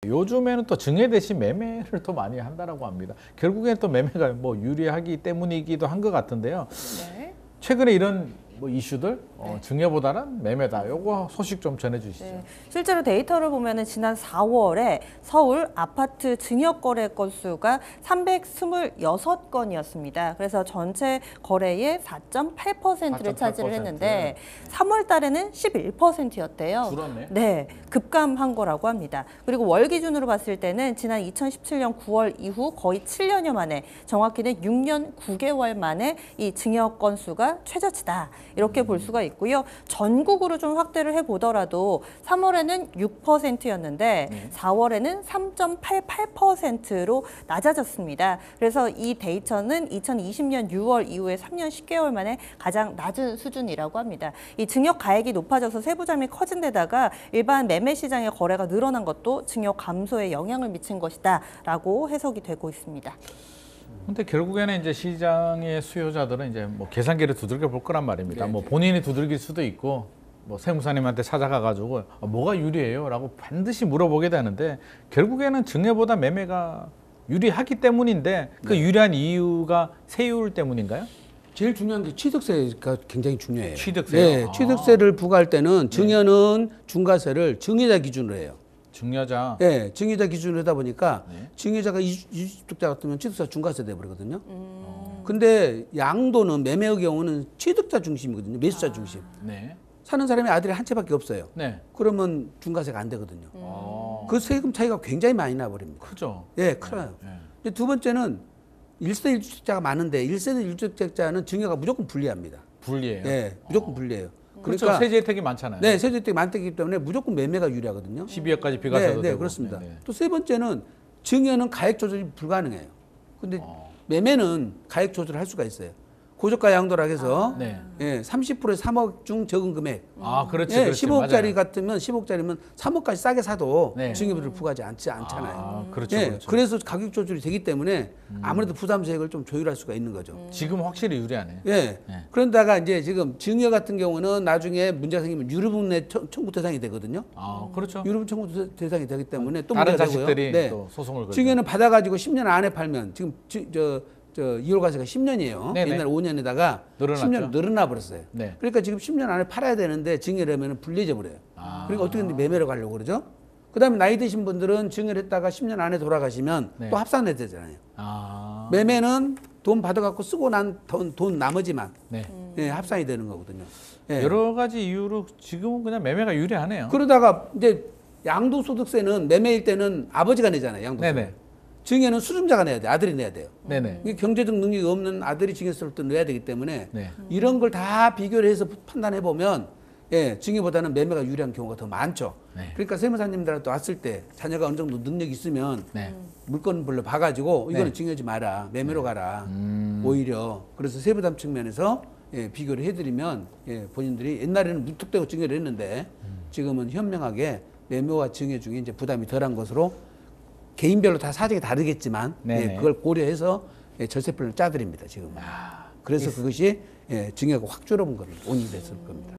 요즘에는 또 증여 대신 매매를 더 많이 한다라고 합니다. 결국에는 또 매매가 뭐 유리하기 때문이기도 한 것 같은데요. 네. 최근에 이런 뭐 이슈들 네. 증여보다는 매매다. 요거 소식 좀 전해주시죠. 네. 실제로 데이터를 보면은 지난 4월에 서울 아파트 증여 거래 건수가 326건이었습니다. 그래서 전체 거래의 4.8%를 차지를 했는데 3월 달에는 11%였대요. 줄었네. 네, 급감한 거라고 합니다. 그리고 월 기준으로 봤을 때는 지난 2017년 9월 이후 거의 7년여 만에, 정확히는 6년 9개월 만에 이 증여 건수가 최저치다. 이렇게 볼 수가 있고요. 전국으로 좀 확대를 해보더라도 3월에는 6%였는데 4월에는 3.88%로 낮아졌습니다. 그래서 이 데이터는 2020년 6월 이후에 3년 10개월 만에 가장 낮은 수준이라고 합니다. 이 증여 가액이 높아져서 세부담이 커진 데다가 일반 매매 시장의 거래가 늘어난 것도 증여 감소에 영향을 미친 것이다라고 해석이 되고 있습니다. 근데 결국에는 이제 시장의 수요자들은 이제 뭐 계산기를 두들겨 볼 거란 말입니다. 네. 뭐 본인이 두들길 수도 있고 뭐 세무사님한테 찾아가 가지고 뭐가 유리해요라고 반드시 물어보게 되는데, 결국에는 증여보다 매매가 유리하기 때문인데 그 유리한 이유가 세율 때문인가요? 제일 중요한 게 취득세가 굉장히 중요해요. 취득세요? 네, 아. 취득세를 부과할 때는 증여는 중과세를 증여자 기준으로 해요. 증여자. 네, 증여자 기준으로 하다 보니까 네. 증여자가 이주택자 같으면 취득세가 중과세 돼버리거든요. 근데 양도는 매매의 경우는 취득자 중심이거든요. 매수자 중심. 네. 사는 사람이 아들이 한 채밖에 없어요. 네. 그러면 중과세가 안 되거든요. 그 세금 차이가 굉장히 많이 나버립니다. 크죠. 예, 커요. 네. 근데 두 번째는 1세 1주택자가 많은데 1세대 1주택자는 증여가 무조건 불리합니다. 불리해요. 예, 무조건 불리해요. 그렇죠. 세제 혜택이 많잖아요. 네, 세제 혜택이 많기 때문에 무조건 매매가 유리하거든요. 12억까지 비과세도 네, 되고. 그렇습니다. 네. 또 세 번째는 증여는 가액 조절이 불가능해요. 근데 매매는 가액 조절을 할 수가 있어요. 고저가 양도라 해서 네. 예, 30%의 3억 중 적은 금액. 아, 그렇지. 예, 그렇지. 15억짜리 맞아요. 같으면 15억짜리면 3억까지 싸게 사도 네. 증여비를 부과하지 않잖아요. 아, 그렇죠. 예, 그렇죠. 그래서 가격 조절이 되기 때문에 아무래도 부담세액을 좀 조율할 수가 있는 거죠. 지금 확실히 유리하네요. 예. 네. 그런다가 이제 지금 증여 같은 경우는 나중에 문제가 생기면 유류분내 청구 대상이 되거든요. 아, 그렇죠. 유류분 청구 대상이 되기 때문에 또 다른 문제가 되고요. 자식들이 네. 또 소송을 걸죠. 증여는 받아가지고 10년 안에 팔면 지금 이월과세가 10년이에요. 네네. 옛날 5년에다가 늘어났죠. 10년 늘어나 버렸어요. 네. 그러니까 지금 10년 안에 팔아야 되는데 증여를 하면 불리해져 버려요. 아. 그러니까 어떻게 매매로 가려고 그러죠? 그다음에 나이 드신 분들은 증여를 했다가 10년 안에 돌아가시면 네. 또 합산해야 되잖아요. 아. 매매는 돈 받아갖고 쓰고 난 돈 나머지만 네. 예, 합산이 되는 거거든요. 예. 여러 가지 이유로 지금은 그냥 매매가 유리하네요. 그러다가 이제 양도소득세는 매매일 때는 아버지가 내잖아요. 양도세. 네네. 증여는 수증자가 내야 돼. 아들이 내야 돼요. 네네. 이게 경제적 능력이 없는 아들이 증여세를 또 내야 되기 때문에 네. 이런 걸 다 비교를 해서 판단해 보면 예, 증여보다는 매매가 유리한 경우가 더 많죠. 네. 그러니까 세무사님들한테 왔을 때 자녀가 어느 정도 능력이 있으면 네. 물건별로 봐가지고 이거는 네. 증여하지 마라, 매매로 가라. 오히려 그래서 세부담 측면에서 예, 비교를 해드리면 예, 본인들이 옛날에는 무턱대고 증여를 했는데 지금은 현명하게 매매와 증여 중에 이제 부담이 덜한 것으로 개인별로 다 사정이 다르겠지만 네네. 예, 그걸 고려해서 예, 절세표를 짜드립니다 지금. 그래서 그것이 예, 증여가 확 줄어본 겁니다. 원인이 됐을 겁니다.